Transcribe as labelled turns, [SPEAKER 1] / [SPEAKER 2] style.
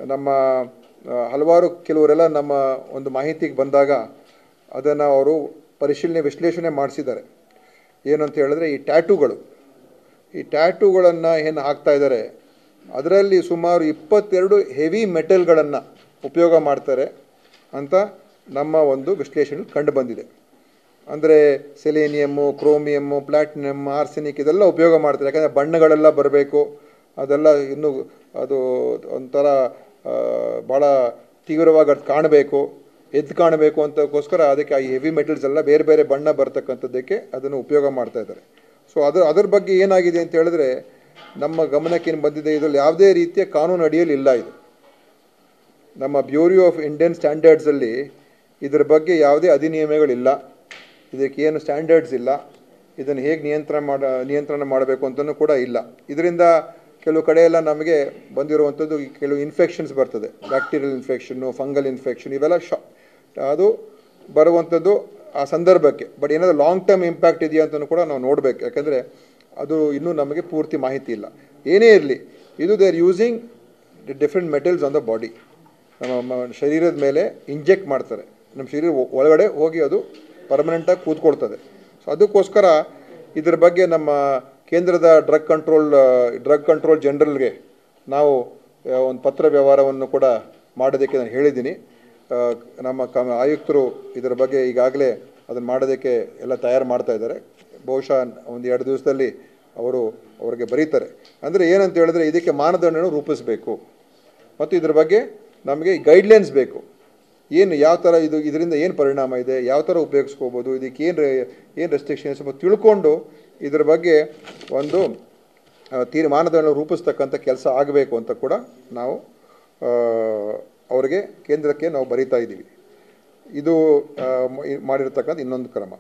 [SPEAKER 1] ನಮ್ಮ ಹಲವಾರು ಕೆಲವರೆಲ್ಲ ನಮ್ಮ ಒಂದು ಮಾಹಿತಿಗೆ ಬಂದಾಗ ಅದನ್ನು ಅವರು ಪರಿಶೀಲನೆ ವಿಶ್ಲೇಷಣೆ ಮಾಡಿಸಿದ್ದಾರೆ. ಏನು ಅಂತ ಹೇಳಿದ್ರೆ ಈ ಟ್ಯಾಟೂಗಳನ್ನು ಏನು ಹಾಕ್ತಾ ಇದ್ದಾರೆ ಅದರಲ್ಲಿ ಸುಮಾರು 22 ಹೆವಿ ಮೆಟಲ್ಗಳನ್ನು ಉಪಯೋಗ ಮಾಡ್ತಾರೆ ಅಂತ ನಮ್ಮ ಒಂದು ವಿಶ್ಲೇಷಣೆ ಕಂಡು ಬಂದಿದೆ. ಅಂದರೆ ಸೆಲೇನಿಯಮ್ಮು, ಕ್ರೋಮಿಯಮ್ಮು, ಪ್ಲಾಟಿನಮ್, ಆರ್ಸೆನಿಕ್ ಇದೆಲ್ಲ ಉಪಯೋಗ ಮಾಡ್ತಾರೆ. ಯಾಕಂದರೆ ಬಣ್ಣಗಳೆಲ್ಲ ಬರಬೇಕು, ಅದೆಲ್ಲ ಇನ್ನೂ ಅದು ಒಂಥರ ಭಾಳ ತೀವ್ರವಾಗಿ ಅದು ಕಾಣಬೇಕು, ಎದ್ದು ಕಾಣಬೇಕು ಅಂತಕ್ಕೋಸ್ಕರ ಅದಕ್ಕೆ ಈ ಹೆವಿ ಮೆಟಲ್ಸ್ ಎಲ್ಲ ಬೇರೆ ಬೇರೆ ಬಣ್ಣ ಬರ್ತಕ್ಕಂಥದ್ದಕ್ಕೆ ಅದನ್ನು ಉಪಯೋಗ ಮಾಡ್ತಾ ಇದ್ದಾರೆ. ಸೊ ಅದರ ಬಗ್ಗೆ ಏನಾಗಿದೆ ಅಂತ ಹೇಳಿದ್ರೆ ನಮ್ಮ ಗಮನಕ್ಕೆ ಏನು ಬಂದಿದೆ, ಇದರಲ್ಲಿ ಯಾವುದೇ ರೀತಿಯ ಕಾನೂನು ಅಡಿಯಲ್ಲಿ ಇಲ್ಲ. ಇದು ನಮ್ಮ ಬ್ಯೂರೋ ಆಫ್ ಇಂಡಿಯನ್ ಸ್ಟ್ಯಾಂಡರ್ಡ್ಸಲ್ಲಿ ಇದರ ಬಗ್ಗೆ ಯಾವುದೇ ಅಧಿನಿಯಮಗಳಿಲ್ಲ, ಇದಕ್ಕೆ ಏನು ಸ್ಟ್ಯಾಂಡರ್ಡ್ಸ್ ಇಲ್ಲ, ಇದನ್ನು ಹೇಗೆ ನಿಯಂತ್ರಣ ಮಾಡಬೇಕು ಅಂತಲೂ ಕೂಡ ಇಲ್ಲ. ಇದರಿಂದ ಕೆಲವು ಕಡೆ ಎಲ್ಲ ನಮಗೆ ಬಂದಿರುವಂಥದ್ದು ಕೆಲವು ಇನ್ಫೆಕ್ಷನ್ಸ್ ಬರ್ತದೆ, ಬ್ಯಾಕ್ಟೀರಿಯಲ್ ಇನ್ಫೆಕ್ಷನ್ನು, ಫಂಗಲ್ ಇನ್ಫೆಕ್ಷನ್, ಇವೆಲ್ಲ ಅದು ಬರುವಂಥದ್ದು ಆ ಸಂದರ್ಭಕ್ಕೆ. ಬಟ್ ಏನಾದರೂ ಲಾಂಗ್ ಟರ್ಮ್ ಇಂಪ್ಯಾಕ್ಟ್ ಇದೆಯಾ ಅಂತಲೂ ಕೂಡ ನಾವು ನೋಡಬೇಕು, ಯಾಕಂದರೆ ಅದು ಇನ್ನೂ ನಮಗೆ ಪೂರ್ತಿ ಮಾಹಿತಿ ಇಲ್ಲ. ಏನೇ ಇರಲಿ, ಇದು they are using different metals on the body, ನಮ್ಮ ಶರೀರದ ಮೇಲೆ ಇಂಜೆಕ್ಟ್ ಮಾಡ್ತಾರೆ, ನಮ್ಮ ಶರೀರ ಒಳಗಡೆ ಹೋಗಿ ಅದು ಪರ್ಮನೆಂಟಾಗಿ ಕೂತ್ಕೊಳ್ತದೆ. ಸೊ ಅದಕ್ಕೋಸ್ಕರ ಇದರ ಬಗ್ಗೆ ನಮ್ಮ ಕೇಂದ್ರದ ಡ್ರಗ್ ಕಂಟ್ರೋಲ್ ಜನರಲ್ಗೆ ನಾವು ಒಂದು ಪತ್ರ ವ್ಯವಹಾರವನ್ನು ಕೂಡ ಮಾಡೋದಕ್ಕೆ ನಾನು ಹೇಳಿದ್ದೀನಿ. ನಮ್ಮ ಆಯುಕ್ತರು ಇದರ ಬಗ್ಗೆ ಈಗಾಗಲೇ ಅದನ್ನು ಮಾಡೋದಕ್ಕೆ ಎಲ್ಲ ತಯಾರು ಮಾಡ್ತಾ ಇದ್ದಾರೆ. ಬಹುಶಃ 1-2 ದಿವಸದಲ್ಲಿ ಅವರಿಗೆ ಬರೀತಾರೆ. ಅಂದರೆ ಏನಂತ ಹೇಳಿದ್ರೆ ಇದಕ್ಕೆ ಮಾನದಂಡವನ್ನು ರೂಪಿಸಬೇಕು ಮತ್ತು ಇದರ ಬಗ್ಗೆ ನಮಗೆ ಗೈಡ್ಲೈನ್ಸ್ ಬೇಕು. ಯಾವ ಥರ ಇದರಿಂದ ಏನು ಪರಿಣಾಮ ಇದೆ, ಯಾವ ಥರ ಉಪಯೋಗಿಸ್ಕೋಬೋದು, ಇದಕ್ಕೆ ಏನು ರೆಸ್ಟ್ರಿಕ್ಷನ್ಸ್ ತಿಳ್ಕೊಂಡು ಇದರ ಬಗ್ಗೆ ಒಂದು ಮಾನದಂಡ ರೂಪಿಸ್ತಕ್ಕಂಥ ಕೆಲಸ ಆಗಬೇಕು ಅಂತ ಕೂಡ ನಾವು ಅವರಿಗೆ ಕೇಂದ್ರಕ್ಕೆ ನಾವು ಬರೀತಾ ಇದ್ದೀವಿ. ಇದು ಮಾಡಿರ್ತಕ್ಕಂಥ ಇನ್ನೊಂದು ಕ್ರಮ.